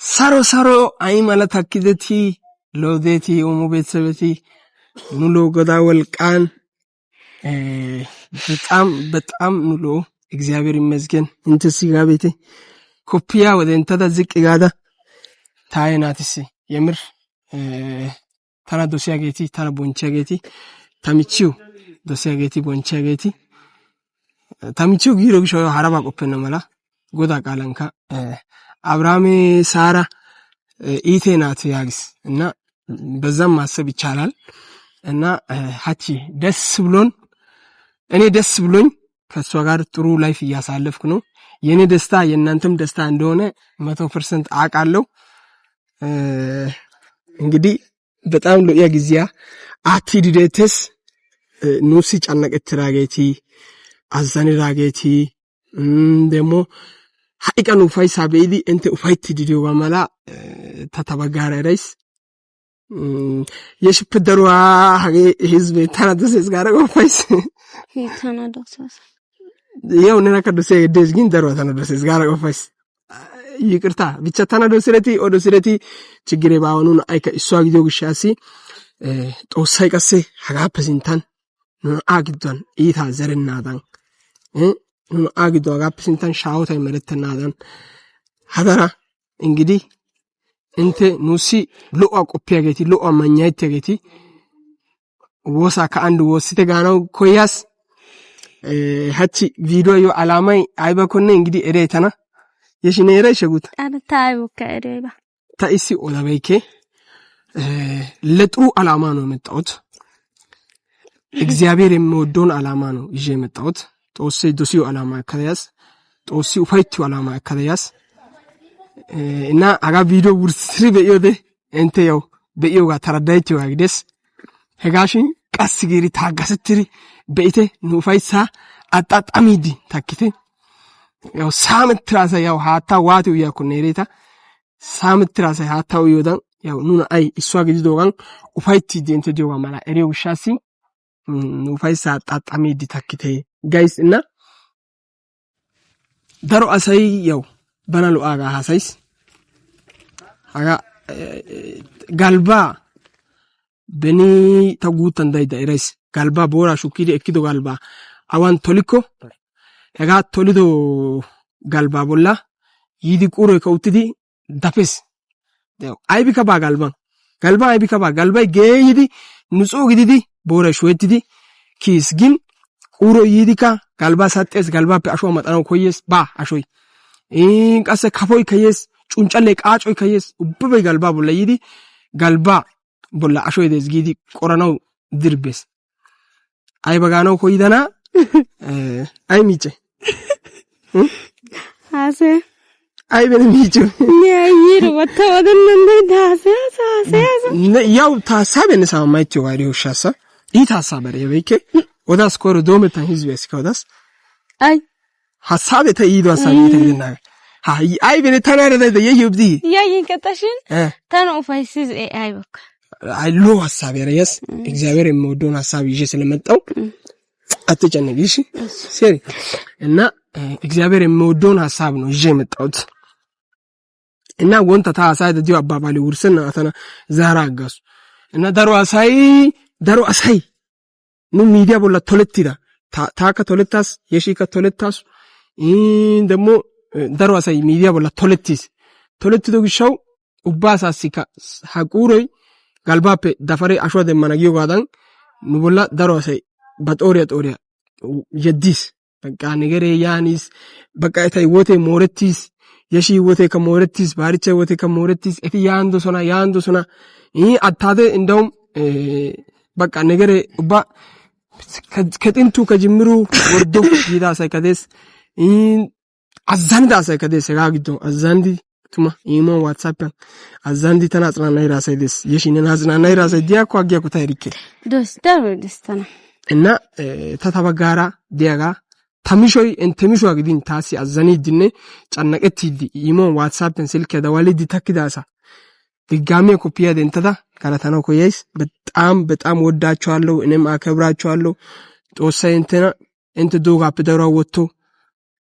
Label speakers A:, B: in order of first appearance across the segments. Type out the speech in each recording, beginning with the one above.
A: Saro ay mala takkideti loodeti omo ቤተሰበቲ ኑሎ ጎዳ ወልቃን በጣም ኑሎ እግዚአብሔር ይመስገን እንት ሲጋ ቤቴ ኮፒያ ወደ እንተዳ ዝቅ ጋዳ ታይናትስ የምር ታና ዶሲያጌቲ ታና ቦንቻጌቲ ታሚቺው ዶሲያጌቲ ቦንቻጌቲ ታሚቺው ጊሮግሾ ሐራባ ቆፈነ መላ ጎዳ ቃለንካ አብርሃም ሳራ ኢቴናት ያግስ እና በዛም ማሰብ ይቻላል እና ሀቺ ደስ ብሎን እኔ ደስ ብሎኝ ከሷ ጋር ጥሩ ላይፍ ያሳለፍኩ ነው የኔ ደስታ የናንተም ደስታ እንደሆነ 100% አቃለው እንግዲህ በጣም ለያ ግዚያ አቲዲዴትስ ኑሲ ጫነቀት ራጌቲ አዛኒ ራጌቲ ደሞ ሀቂቀኑ ፋይሳ ቤዲ እንተ ፋይት ዲዲዮ ማላ ተተበጋራ ራይስ የሽፕደሩ ሀገ ህዝብ ታናደስ ጋር ፋይስ ታናደስ ያው ነናከደሰ ደስ ግን ደሩ ታናደስ ጋር ፋይስ ይቅርታ ብቻ ታናደስረቲ ኦዶስረቲ ችግሬ ባወኑን አይከ እሷ ጊዜው ግሻሲ ጦሳይ ቀሴ ሀጋ ፕሬዝንታን ነው አግዷን ኢታ ዘርናዳን ነው አግዷ ሀጋ ፕሬዝንታን ሻውታይ መረተናዳን ሀዳራ እንግዲህ እንተ ኑሲ ሎአ ቆፒያጌቲ ሎአ ማኛይቴጌቲ ወሳ ከአንድ ወስተ ጋናው ኮያስ ሀቺ ቪዲዮ ዮ አላማይ አይባኮነ እንግዲህ እሬተና የሽኔራ ይሸጉት አታዩ ከእሬባ ታይሲ ኦላበይኬ ለጥሩ አላማ ነው የመጣሁት እግዚአብሔር የሚወደውን አላማ ነው ይዤ የመጣሁት ጦሴ ዶሲዮ አላማ ከያስ ጦሲ ፋይቱ አላማ ከያስ እና አጋ ቪዲዮ ውርስሪ በዮደ እንተ ያው በዮ ጋር ተረዳይቲው ያግደስ ሄጋሽን ቀስ ጊሪ ታጋስተሪ በኢቴ ኑፋይሳ አጣጣሚዲ ታክቴ ያው ሳምትራሳ ያው ሃታ ዋቲው ያኩኔሬታ ሳምትራሳ ሃታው ይወዳን ያው ኑና አይ እሷ ግዲዶጋን ኡፋይቲ ዲንተ ዲዮጋ ማላ እሬው ሻሲ ኑፋይሳ አጣጣሚዲ ታክቴ ጋይስ እና ዳሮ አሳይ ያው በናሉ አጋ ሐሳይስ አጋ ጋልባ በኒ ተጉተን ዳይዳ ኢራይስ ጋልባ ቦራ ሹኪዲ እኪዶ ጋልባ አዋን ቶሊኮ ሄጋ ቶሊዶ ጋልባ ቦላ ይዲ ቁሮ ከውትዲ ዳፈስ ያው አይቢካ ባ ጋልባ አይቢካ ባ ጋልባ ጌይዲ ንጹ ግዲዲ ቦራ ሹዌትዲ ኪስ ግን ቁሮ ይዲካ ጋልባ ሳጤስ ጋልባ አሾ መጣነው ኮይስ ባ አሾይ ቀሰ ካፎይ ከየስ ጩንጨሌ ቃጮይ ከየስ ኡብበይ ጋልባ ቦላ ይዲ ጋልባ ቦላ አሾይ ደስ ጊዲ ቆራናው ድርቤስ አይ በጋናው ኮይዳና አይ ሚጨ አሰ አይ በሚጨ ነይር ወተወደን እንደዳሰ አሰ ያው ታሳበን ሳማይቸው ጋሪው ሻሳ ኢታሳበረ የበይከ ወዳስ ኮሮ ዶመታን ህዝብስ ከወዳስ አይ ሐሳብ ተይዶ ሐሳብ ተይደና አይ በኔ ተናረደ የዩብዲ ያይንከታሽን ታናው ፋይሲስ አይ በቃ አይ ሎ ሐሳብ ያረየስ እግዚአብሔር የሚወደውን ሐሳብ ይዤ ስለመጣው አትጨነቂሽ ሰሪ እና እግዚአብሔር የሚወደውን ሐሳብ ነው ይዤ መጣሁት እና ወንታ ታሳይ ደዲው አባባሊ ውርስና አተና ዛራ አጋሱ እና ዳሮ አሳይ ኑ ሚዲያ ቦላ ቶለቲዳ ታካ ቶለታስ የሺካ ቶለታስ ደሞ ዳሮ አሳይ ሚዲያ ቦላ ቶለቲዶ ግሻው ኡባሳሲካ ሐቁሮይ ጋልባፔ ዳፈሬ አሽዋ ደማናጊዮ ጋዳን ኑ ቦላ ዳሮ አሳይ በጦሪያ የዲስ በቃ ነገሬ ያኒስ በቃ እታይ ወቴ ሞረቲስ የሺ ወቴ ከሞረቲስ ባሪቸ ወቴ ከሞረቲስ እቲ ያንዶ ሶና አታደ እንደውም በቃ ነገሬ ኡባ ከጥንቱ ከጅምሩ ወርዶ ይዳ ሳይከደስ አዛንዳ ሳይከደስ ጋግዶ አዛንዲ ቱማ ኢሞ ዋትስአፕ አዛንዲ ተናጽናና ይራሳይደስ የሺነና አዝናና ይራሳይ ዲያኮ አጊያኩ ታሪክ ደስተና እና ተተበጋራ ዲያጋ ተሚሾይ እንተሚሾ አግዲን ታሲ አዛኒ ዲነ ጫነቀቲዲ ኢሞ ዋትስአፕን ስልክ ደዋሊዲ ተክዳሳ ድጋሜ ኮፒያ ደንተዳ ካላታናው ኮይስ በጣም ወዳቸዋለሁ እኔም አከብራቸዋለሁ ጦሳይ እንተ ዶጋ አፕደራ ወጥቶ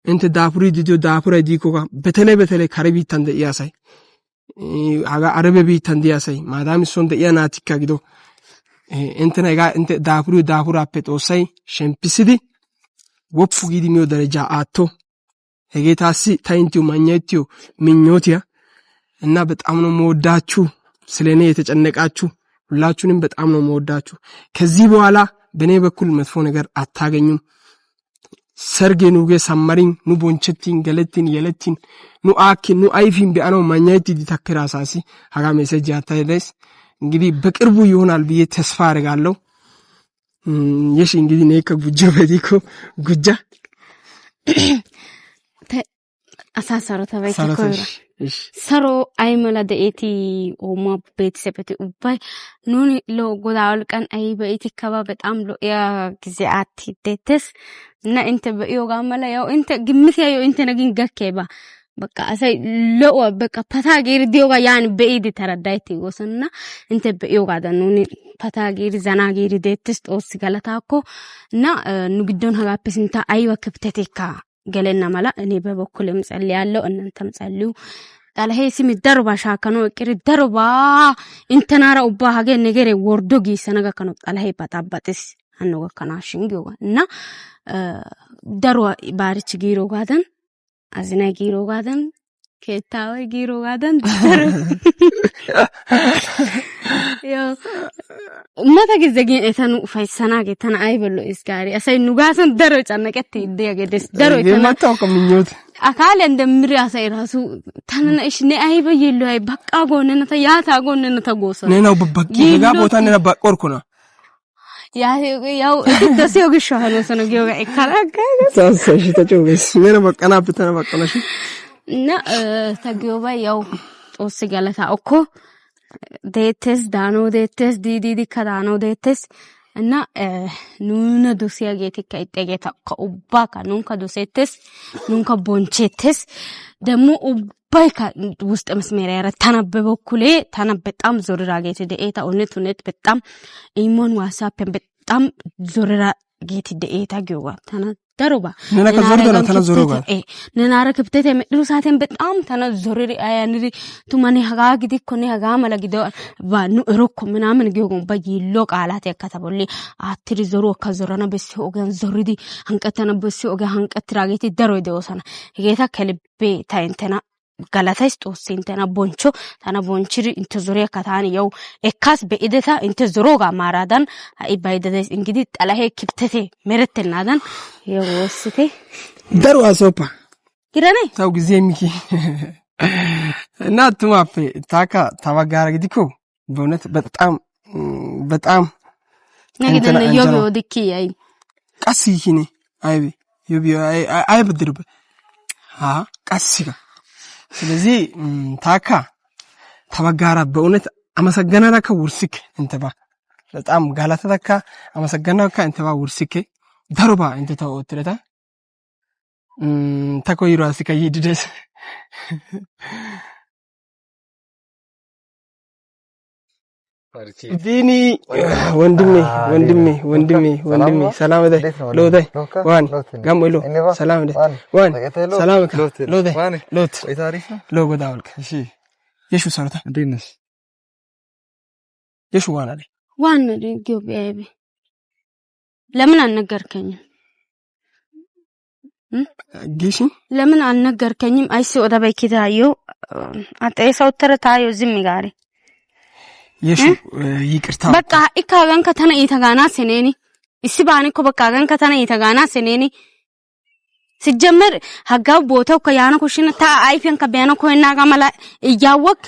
A: እንተ ዳፍሪ ዲዲዮ ዳፍራ ዲኮጋ በተለይ ከረቢታን ያሳይ haga arabe biittan diya asay maadaami son de'iya naatikka gido inttena hegaa intte daafuraappe xoossay shemppisidi woppu giidi miyo darajaa aatto hegee taassi ta inttiyo ማኘትዮ ምኞትያ እና በጣም ነው የምወዳችሁ ስለኔ የተጨነቃችሁ ሁላችሁንም በጣም ነው የምወዳችሁ ከዚህ በኋላ በኔ በኩል መጥፎ ነገር አታገኙም ሰርጌ ኑጌ ሰመሪን ኑ ቦንቸቲን ገለቲን የለቲን ኑ አኪን ኑ አይፊን ቢአነው ማኘት ዲተከራሳሲ ሀጋ ሜሴጅ ያታይደስ እንግዲህ በቅርቡ ይሆናል ብዬ ተስፋ አደርጋለሁ የሽ እንግዲህ ነከ ጉጃ በዲኮ ጉጃ
B: አሳሰሮ ተባይተኮ ሰሮ አይመላ ደኤቲ ኦማ ቤተሰብቲ ኡባይ ኑኒ ሎ ጎዳውል ቀን አይ በኢቲ ከባ በጣም ሎ ያ ጊዜአት ደተስ እና እንተ በዮጋ መላ ያው እንተ ግምት ያው እንተ ነግን ገከባ በቃ አሳይ ሎ በቃ ፓታጌር ዲዮጋ ያን በኢዲ ተረዳይቲ ወሰና እንተ በዮጋ ደኑኒ ፓታጌር ዘናጌር ደተስ ጦስ ገለታኮ እና ንግዶን ሀጋፕስንታ አይዋ ክፍተቴካ ገለና ማላ እኔ በበኩልም ጸልያለሁ እናንተም ጸልዩ ጣለሄ ሲሚ ደርባ ሻከኖ ቅሪ ደርባ እንተናራ ኡባ ሀገ ነገሬ ወርዶ ጊሰነጋ ከኖ ጣለሄ ባጣባጥስ አኖጋ ከናሽንጊው እና ደርዋ ባርች ጊሮ ጋደን አዝና ጊሮ ጋደን ከታው ጊሮ ጋደን ደር ዮ መታ ጊዜግን እተኑ ፈይሰና ገተና አይበሎ እስጋሪ አሳይ ኑጋሰን ደሮ ጫነቀት ይደገደስ ደሮ
A: የማታው ከምኞት
B: አካል እንደምሪ አሳይ ራሱ ታነና እሺ ነይ አይበየሉ አይ በቃ ጎነነታ ያታ ጎነነታ ጎሰ
A: ነናው በበቂ ጋ ቦታ ነና ባቆርኩና
B: ያው ደስዮ ግሻሃኖ ሰነ ጊዮጋ እካላጋ
A: ታሰሽ ተጨውስ ነና በቀና ብተና በቀናሽ እና ታጊዮባ ያው ጦስ ገለታ እኮ ደተስ ዳኖ ደተስ ዲዲ ከዳኖ ደተስ እና ኑና ዶሲያ ጌቲካ ይጠገታ ከኡባ ካኑንካ ዶሴተስ ኑንካ ቦንቼተስ ደሞ ኡባይካ ውስጥ መስመር ያረታነበበኩሌ ታና በጣም ዞርራ ጌቲ ደኤታ ኦነት በጣም ኢሞን ዋትስአፕን በጣም ዞርራ ጌቲ ደኤታ ጊዮጋ ታና ደሩባ ነና ከዞርደና ታና ዞሮጋ
B: ነናረ ክፍተት የምድሩ ሳተን በጣም ታና ዞርሪ አያንሪ ቱማኔ ሀጋ ግዲ ኮኔ ሀጋ መለግዶ ባኑ ሮኮ ምናምን ጊዮጎን በይሎ ቃላት ያከተበሊ አትሪ ዞሮ ከዞረና በሲ ኦገን ዞርዲ አንቀተና በሲ ኦገን አንቀትራ ጌቲ ደሮ ይደውሰና ጌታ ከልቤ ታይንተና ገላታይስ ጦስንተና ቦንቾ ታና ቦንቺሪ እንተ ዙሪያ ካታን ያው ኤካስ በኢደታ እንተ ዙሮጋ ማራዳን አይባይደስ እንግዲህ ጠላሄ ክፍተቴ መረተናዳን የወስቴ
A: ደሩ አሶፓ
B: ይረኔ
A: ታው ጊዜ ሚኪ እና ትማፈ ታካ ታባጋራ ግዲኮ በእውነት በጣም
B: ነገደነ ዮቢ ወድኪ አይ
A: ቀስይኪኒ አይቢ ዮቢ አይ በድርበ ቀስይካ ስለዚህ ታካ ተባጋራ በእውነት አመሰገናናከ ውርስክ እንተባ በጣም ጋላተተካ አመሰገናናከ እንተባ ውርስክ ደርባ እንተታው ወትረታ ተኮይሮ አስከ ይድደስ ዲኒ ወንድሜ ሰላም ደ ሎደ ዋን ጋሞሎ ሰላም ደ ዋን ሰላም ሎደ ሎት ሎ ጎዳውልክ እሺ የሹ ሰራታ እንዴነስ የሹ ዋና ላይ
B: ዋን ጊዮቢያቢ ለምን አልነገርከኝም
A: ጊሽ
B: ለምን አልነገርከኝም አይሲ ወደ በኪታዮ አጠይሰው ተረታዮ ዝም ጋሪ
A: የሹ ይቅርታ
B: በቃ ኢካጋን ከተና ይተጋና ሰኔኒ እስባኒ ኮ በቃ ጋን ከተና ይተጋና ሰኔኒ ሲጀመር ሀጋው ቦታው ከያና ኮሽና ታ አይፈን ከበያና ኮይና ጋማላ እያወቅ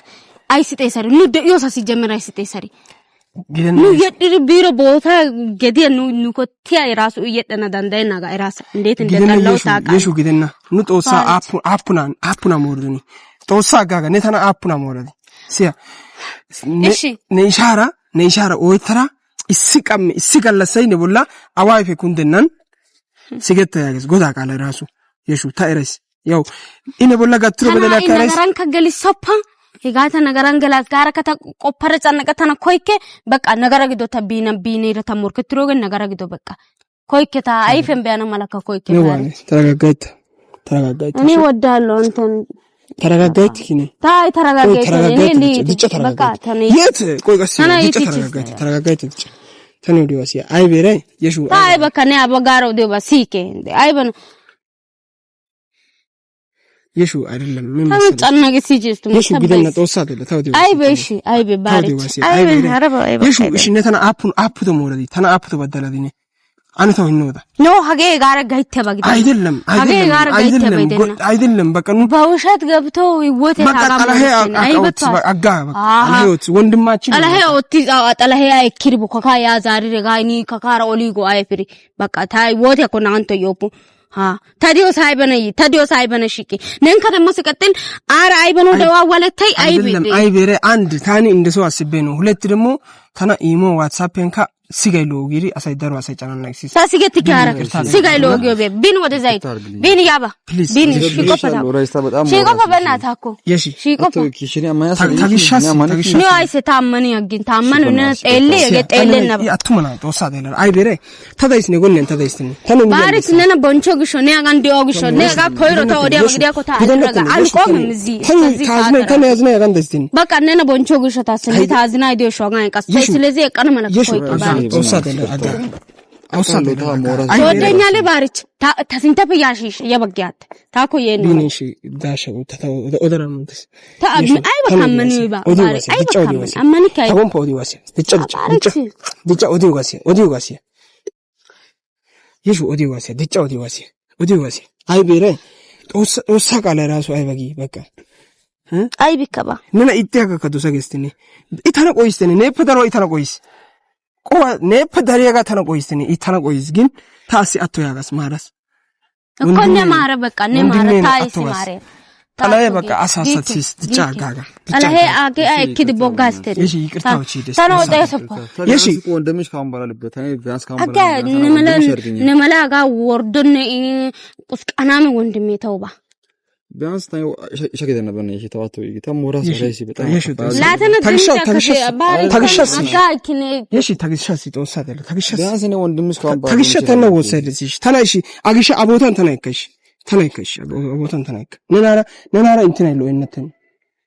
B: አይስጤሰሪ ኑ ደዮሳ ሲጀመር አይስጤሰሪ ኑ የድር ቢሮ ቦታ ገዲ ኑ ኮቲያ ራሱ እየደና ዳንዳይና ጋ ራስ እንዴት እንደጠላው ታቃ
A: የሹ ግደና ኑ ጦሳ አፑና ሞርዱኒ ጦሳ ጋጋ ነታና አፑና ሞርዲ ሲያ እሺ ነይሻራ ኦይተራ እስቀለሰይ ነብላ አዋይፈ ኩንደናን ሲገተ ያገስ ጎዳ ቃለ ራሱ የሹ ታይረስ ያው ኢነ ቦላ ጋትሮ በደላ ታይረስ
B: ነገራን ከገሊሶፓ ሄጋታ ነገራን ገላስ ጋራ ከተቆፈረ ጸነቀተና ኮይከ በቃ ነገራ ግዶ ተቢነ ይረታ ሞርክትሮ ግን ነገራ ግዶ በቃ ኮይከታ አይፈን ቢያና ማለካ ኮይከ
A: ነው ተረጋጋይት
B: እኔ ወዳለው አንተን
A: ተረጋጋይትኪኒ
B: ታይ ተረጋጋይትኒ
A: ድጫ ተረጋጋይት የት ቆይ ቀስ ድጫ ተረጋጋይት ድጫ ተኔ ዲዋሲ አይ ቤሬ የሹ
B: ታይ በቃ ነይ አበጋሮ ዲዋሲኬ አይ በነ
A: የሹ አይደለም ምን መሰለህ
B: ታንጫናገ ሲጂስቱ
A: የሹ ቢደና ተወሳ አይደለ ታው ዲዋሲ
B: አይ በሺ አይ በባሪ አይ በረባ አይ
A: የሹ እሺ ነተና አፑ ተሞረዲ ተና አፑ ተበደለዲኒ አንተ ሆይነውዳ
B: ኖ ሀገ ጋር ጋይተ ባግዲ
A: አይደለም በቃ
B: በውሸት ገብቶ ይወተ
A: ታጋማ አይ በቃ አጋ በቃ አልህዮት ወንድማችን
B: አልህዮት አጠለህ አይክሪቡ ከካ ያ ዛሪ ረጋኒ ከካራ ኦሊጎ አይፍሪ በቃ ታይ ወተ ኮና አንተ ዮፑ ታዲዮ ሳይበነ ሽቂ ነንከ ደሞ ሲቀጥል አረ አይበኖ ደዋወለታይ
A: አይቤሬ አንድ ታኒ እንደሰው አስቤ ነው ሁለት ደግሞ ታና ኢሞ ዋትስአፕን ካ ሲጋይሎ ጊሪ አሳይ ደሩ አሳይ ጫናና ሲስ
B: ታሲገት ይካራ ሲጋይሎ ጊዮቤ ቢን ወደ ዘይት ቢን ያባ ቢን ሽቆፈ በእናታኮ ሽቆፈ
A: ኪሽኒ አማያስ ታግሻስ
B: ነው አይሰ ታመን ያግን ታመን ነው ጤሌ የጤሌ ነበር
A: አቱመና ተወሳ ደለ አይቤሬ ተዳይስ ነው ጎነን ተዳይስ ነው ተኑ
B: ባሪክ ነነ ቦንቾ ግሾ ነው ያጋን ዲዮ ግሾ ነው ያጋ ኮይሮ ተወዲያ ወግዲያ ኮታ አድረጋ አልቆም እዚ
A: ታዝነ ተነ ያዝነ ያጋን ደስቲን
B: በቃ ነነ ቦንቾ ግሾ ታስነ ታዝና ዲዮ ሾጋን ቀስ ስለዚህ ቀን መለኮ ይባል
A: አውሳደለ አጋ አውሳደለ
B: ወደኛለ ባሪች ታሲንተ በያሽሽ የበጋት ታኮ የነ
A: ቢንሽ ዳሸው ተታው ኦደራምንትስ
B: አይ በካመኒ ይባ ባሪ አይ በካመኒ አማኒ ካይ
A: ታጎን ፖዲ ዋሲ ድጫ ኦዲ ዋሲ የሹ ኦዲ ዋሲ አይ ቤሬ ጦሳ ቃለ ራሱ አይ በጊ በቃ
B: አይ ቢከባ
A: ነና ኢትያጋ ከዱሳ ገስትኒ ኢታና ቆይስተኒ ነፈደሮ ኢታና ቆይስ ቆዋ ነፈደሪያጋ ታና ቆይስተኒ ኢታና ቆይስ ግን ታሲ አቶ ያጋስ ማራስ
B: እኮነ ማረ በቃ ነማረ ታይስ ማረ
A: ታላየ በቃ አሳሳትሲስ ትጫጋጋ
B: አለሄ አገ አይክድ ቦጋስተሪ
A: እሺ ይቅርታውቺ ደስ
B: ታና ወጣ ሰፋ
A: እሺ
C: ወንደምሽ ካሁን ባላለበት እኔ ቢያንስ ካሁን
B: አጋ ነመላጋ ወርዶነ ቁስቃናም ወንድሜ ተውባ
C: ቢያንስ ታዩ ሸከደ ነበር ነው ይተዋተው ይተሞራስ ራይሲ በጣም
B: ላተነ
A: ታግሻስ እሺ ታግሻስ ተወሳደለ ታግሻስ
C: ቢያንስ ነው ወንድምሽ ካሁን
A: ታግሻስ ነው ወሰደልሽ ታላሽ አግሻ አቦታን ተናይከሽ አቦታን ተናይከ ነናራ እንትን አይለው እነተን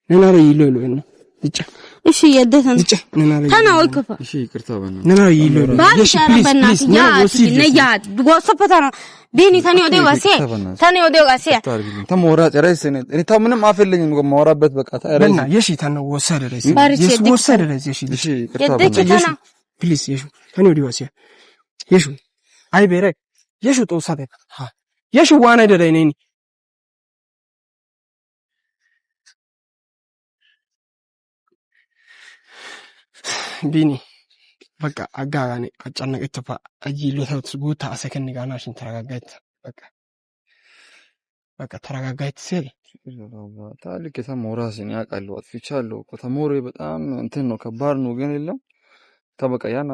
A: ነናራ ይለው እና ብቻ
B: እሺ የደተን
A: ብቻ ነናራ
B: ታናው ይከፋ
C: እሺ ይቅርታ በእና
A: ነናራ ይለው
B: እሺ ፕሊዝ ያ ነያ ጎሰፈታና ቢኒ ታኒ ወደ ዋሴ
C: ተሞራ ጨራይስ እኔ ታው ምንም አፈልኝ ማወራበት በቃ
A: ታረና የሺ ታናው ወሰደረስ የሺ
B: ይቅርታ
A: ፕሊዝ የሺ ታኒ ወደ ዋሴ የሺ አይ ቤሬ የሺ ጦሳደ የሺ ዋና ደረይኔኒ ቢኒ በቃ አጋጋኔ አጫነቀተፋ አጂሎታውስ ጉታ አሰከን ጋናሽን ተረጋጋይት በቃ ተረጋጋይት ሲል
C: ታልክ ተሞራስን ያቃለው አጥፍቻለሁ ከተሞሬ በጣም እንትን ነው ከባድ ነው ግን የለም ተበቃ ያና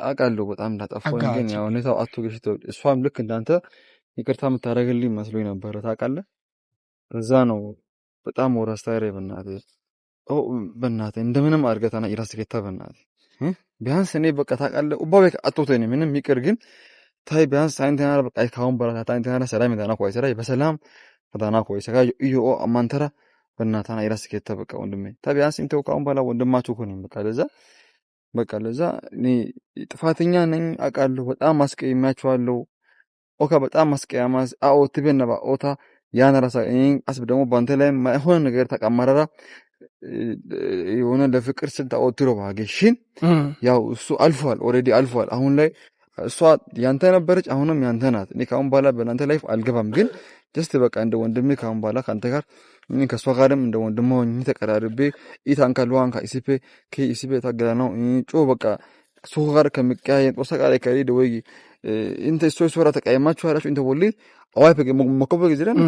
C: አቃለው በጣም እንዳጠፋው ግን ያው ነታው አቶ ገሽቶ እሷም ልክ እንዳንተ ይቅርታ የምታረጋግልኝ መስሎኝ ነበር ታውቃለህ እዛ ነው በጣም ወራስ ታይሬ በእናትህ እንደምንም አድርገታና ይራስከታ በእናትህ ቢያንስ እኔ በቃ ታውቃለህ ኡባቤ አጥቶተኝ ምንም ይቅር ግን ታይ ቢያንስ ሳይንተና በቃ ካሁን በኋላ ታይንተና ሰላም እንደና ቆይ ሰራይ በሰላም ፈታና ቆይ ሰጋ እዩ አማንተራ በእናታና ይራስከታ በቃ ወንድሜ ታይ ቢያንስ እንተው ካሁን በኋላ ወንድማችሁ ኮን በቃ ለዛ እኔ ጥፋተኛ ነኝ አውቃለሁ በጣም ማስቀየማችኋለሁ ኦካ በጣም ማስቀያማስ አኦ ትበነባ ኦታ ያን ራሳ አስብ ደግሞ ባንተ ላይ ማይሆን ነገር ተቀማረራ የሆነ ለፍቅር ስልታ ኦትሮ ባገሽን ያው እሱ አልፏል ኦሬዲ አልፏል አሁን ላይ እሷ ያንተ ነበረች አሁንም ያንተ ናት እኔ ካሁን በኋላ በእናንተ ላይፍ አልገባም ግን ጀስት በቃ እንደ ወንድሜ ካሁን በኋላ ካንተ ጋር ምን ከሷ ጋርም እንደ ወንድሜ ሆኜ ተቀራርቤ ኢታን ካልዋን ካይሲፔ ከኢሲፔ ታገላናው ጮ በቃ ሶ ጋር ከመቀያየን ጦሳ ጋር ከሪ ደወይ እንተ ሶራ ተቀያየማችሁ አራችሁ እንተ ወሊ አዋይ መቆበ ጊዜ ነው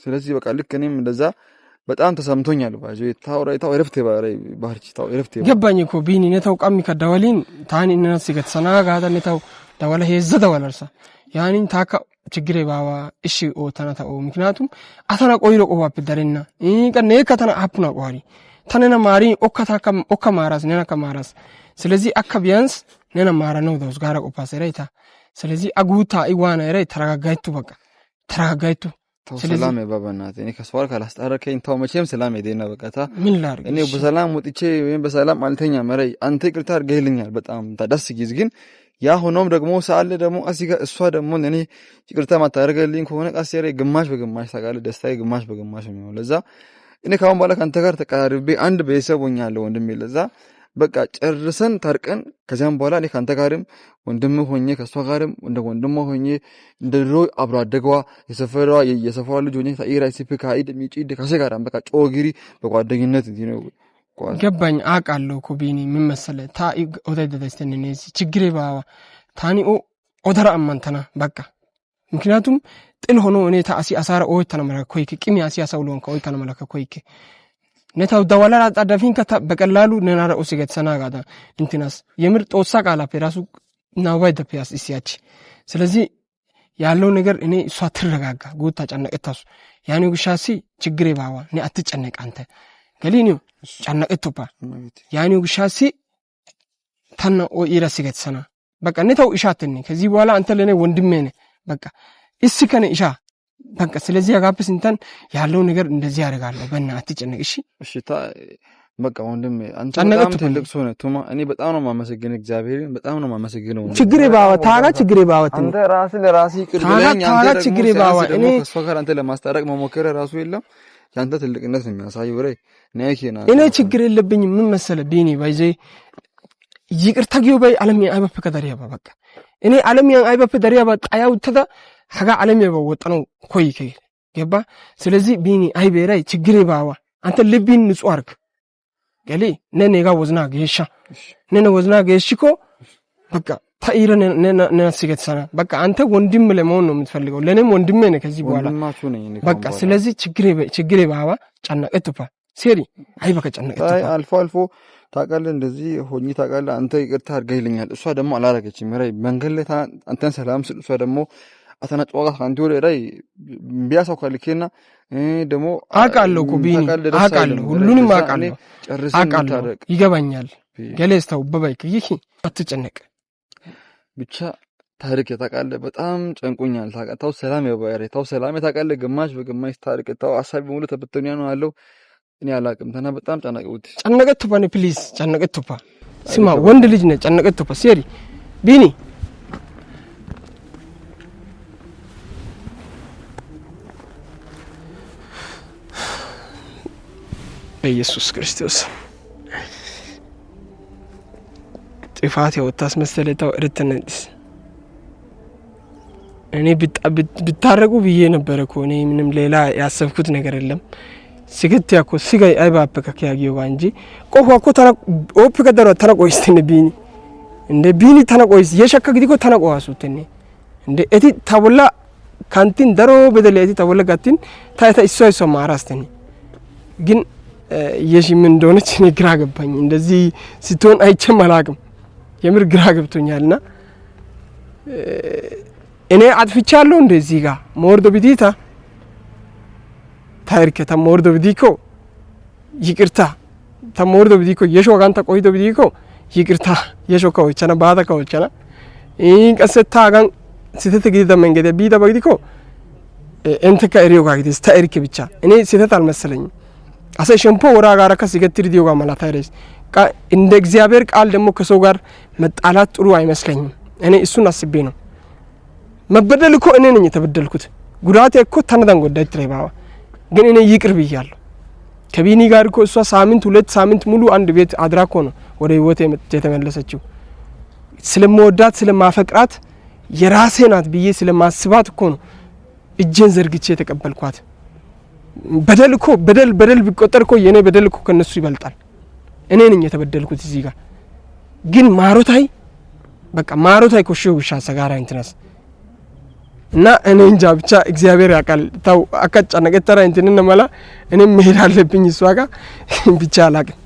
C: ስለዚህ በቃ ልክ እኔም እንደዛ በጣም ተሰምቶኛል ባጆ ታው ረፍቴ ባርቺ ታው ረፍቴ
A: ገባኝ እኮ ቢኒ ነታው ቃሚ ከዳወሊን ታኒ እነሱ ሲገተሰና ጋታ ነታው ዳወለ ሄዘ ዳወለርሳ ያኒን ታካ ችግሬ ባባ እሺ ኦ ተናታው ምክንያቱም አተና ቆይሮ ቆባፕ ደረና ቀነ ከተና አፕና ቆሪ ተነና ማሪ ኦካ ማራስ ነና ከማራስ ስለዚህ አካቢያንስ ነና ማራ ነው ዶስ ጋራ ቆፓሰ ራይታ ስለዚህ አጉታ ኢዋና ራይ ተረጋጋይቱ በቃ
C: ሰላም የባባናት እኔ ከሷል ካላስታረከኝ ተው መቼም ሰላም የዴና በቃታ
A: ምን ላርግ
C: እኔ በሰላም ወጥቼ ወይም በሰላም አልተኛ መረይ አንተ ይቅርታ አድርገህልኛል በጣም ታደስ ጊዜ ግን ያ ሆኖም ደግሞ ሳለ ደግሞ አሲጋ እሷ ደግሞ እኔ ይቅርታ ማታረጋልኝ ከሆነ ቀሰሬ ግማሽ በግማሽ ታቃለ ደስታዬ ግማሽ በግማሽ ነው ለዛ እኔ ካሁን በኋላ ካንተ ጋር ተቃርቤ አንድ ቤተሰብ ሆኛለሁ ወንድሜ ለዛ በቃ ጨርሰን ታርቀን ከዛም በኋላ እኔ ካንተ ጋርም ወንድም ሆኜ ከሷ ጋርም እንደ ወንድም ሆኜ እንደ ድሮ አብሮ አደገዋ የሰፈሯ ልጅ ሆኜ ታይራይ ሲፒካ አይድ ሚጪድ ከሰጋራም በቃ ጮግሪ በጓደኝነት ነው
A: ገባኝ አቃለው ኮቢኒ ምን መሰለ ታ ወደደስተነኔ ችግሬ ባዋ ታኒኦ ኦደራ አማንተና በቃ ምክንያቱም ጥል ሆኖ እኔ ታሲ አሳራ ኦይ ተነመረ ኮይክ ቂሚ አሲ አሳውሎን ኮይ ተነመረ ኮይክ ነታው ደዋላ አጣዳፊን ከታ በቀላሉ ነናራ ኦሲገት ሰናጋዳ እንትናስ የምር ጦሳ ቃላ ペራሱ ናዋይ ደፒያስ ኢሲያች ስለዚህ ያለው ነገር እኔ እሷ ትረጋጋ ጎታ ጫነቀታሱ ያኔ ጉሻሲ ችግሬ ባዋ እኔ አትጨነቅ አንተ ገሊኒው ጫነቀቶባ ያኔ ጉሻሲ ታና ኢራሲገት ሰና በቃ ነታው ኢሻትኒ ከዚህ በኋላ አንተ ለኔ ወንድሜ ነህ በቃ እስከነ ኢሻ በቃ ስለዚህ ያጋብስ እንተን ያለው ነገር እንደዚህ ያደርጋለሁ በእናትህ ጨነቅ እሺ በቃ ወንድሜ አንተ በጣም ትልቅ ሰው ነህ ቱማ እኔ በጣም ነው ማመሰግን እግዚአብሔርን በጣም ነው ማመሰግነው ችግሬ ባዋ ታጋ ችግሬ ባዋ
C: አንተ ራስ ለራስ ይቅርብለኝ
A: ታጋ ችግሬ ባዋ እኔ
C: ከሷ ጋር አንተ ለማስታረቅ መሞከረ ራሱ የለም ያንተ ትልቅነት ነው የሚያሳየው ወሬ
A: እኔ ችግር የለብኝም ምን መሰለ ቢኒ ባይዜ ይቅርታ ጊዮ ባይ ዓለም አይበፈ ከደሪያ በቃ እኔ ዓለም አይበፈ ደሪያ በጣያው ተዳ ሀጋ ዓለም የበወጠነው ኮይከ ገባ ስለዚህ ቢኒ አይ ቤራይ ችግሬ ባዋ አንተ ልብን ንጹህ አርክ ገሊ ነኔጋ ወዝና ገሻ ነነ ወዝና ገሽኮ በቃ ታይረ ነነ ሲገትሰና በቃ አንተ ወንድም ለመሆን ነው የምትፈልገው ለኔም ወንድሜ ነህ ከዚህ በኋላ በቃ ስለዚህ ችግሬ ባዋ ጫነቀጥፋ ሴሪ አይ በቃ ጫነቀጥፋ
C: አልፎ ታውቃለህ እንደዚህ ሆኚ ታውቃለህ አንተ ይቅርታ አድርገህልኛል እሷ ደግሞ አላረገችም መራይ መንገድ ላይ አንተን ሰላም ስል እሷ ደግሞ አተናጫዋጋ አንተ ወደ ላይ ቢያሳው ካልከና ደግሞ
A: አቃለው ኩቢኒ አቃለው ሁሉንም አቃለው ይገባኛል ገለስተው በባይክ ይሄ አትጨነቅ
C: ብቻ ታሪክ ታውቃለህ በጣም ጨንቆኛል ታውቃታው ሰላም ያባረታው ሰላም ታውቃለህ ግማሽ በግማሽ ታሪክ ታው አሳቢ ሙሉ ተበተኛ ነው አለው እኔ አላቅም ተና በጣም ጨነቀት
A: ባኔ ፕሊዝ ጨነቀት ስማ ወንድ ልጅ ነህ ጨነቀት ሴሪ ቢኒ በኢየሱስ ክርስቶስ ጥፋት ያወጣስ መሰለታው እርተነስ እኔ ብታረቁ ብዬ ነበር እኮ እኔ ምንም ሌላ ያሰብኩት ነገር የለም ሲገት ያኮ ሲጋይ አይባበከ ከያጊው ባንጂ ቆፎ እኮ ኦፕ ከደረ ተነቆይስትን ቢኒ እንደ ቢኒ ተነቆይስ የሸከ ግዲኮ ተነቆዋሱትኒ እንደ እቲ ታወላ ካንቲን ደሮ በደለቲ ታወላ ጋቲን ታይታ እሷ ማራስተኒ ግን የሺ ምን እንደሆነች እኔ ግራ ገባኝ እንደዚህ ሲቶን አይቼም አላቅም የምር ግራ ገብቶኛልና እኔ አጥፍቻለሁ እንደዚህ ጋር ሞርዶ ቢዲታ ታሪክ ተሞርዶ ቢዲኮ ይቅርታ ተሞርዶ ቢዲኮ የሾጋንታ ቆይዶ ቢዲኮ ይቅርታ የሾካው ቻና ባዳ ካውቻና ቀሰታ ጋን ሲተት ግዲዳ መንገደ ቢዳ በግዲኮ እንተካ ኤሪዮ ጋር ግዲስ ታሪክ ብቻ እኔ ሲተት አልመሰለኝም አሰ ሸምፖ ወራ ጋር ከሲገትሪ ዲዮ ጋር ማለት አይደል እንደ እግዚአብሔር ቃል ደግሞ ከሰው ጋር መጣላት ጥሩ አይመስለኝም እኔ እሱን አስቤ ነው መበደል እኮ እኔ ነኝ የተበደልኩት ጉዳቴ እኮ ተነዳን ጎዳይ ትሬባዋ ግን እኔ ይቅር ብያለሁ ከቢኒ ጋር እኮ እሷ ሳምንት 2 ሳምንት ሙሉ አንድ ቤት አድራኮ ነው ወደ ህይወቴ የተመለሰችው ስለምወዳት ስለማፈቅራት የራሴ ናት ብዬ ስለማስባት እኮ ነው እጄን ዘርግቼ የተቀበልኳት በደል እኮ በደል ቢቆጠር እኮ የኔ በደል እኮ ከነሱ ይበልጣል እኔ ነኝ የተበደልኩት እዚህ ጋር ግን ማሮታይ በቃ ማሮታይ ኮሽ ውሻ ሰጋራ እንትናስ እና እኔ እንጃ ብቻ እግዚአብሔር ያቃል ታው አካጫ ነገተራ እንትነና ማላ እኔ መሄድ አለብኝ እሷ ጋር ብቻ አላቅም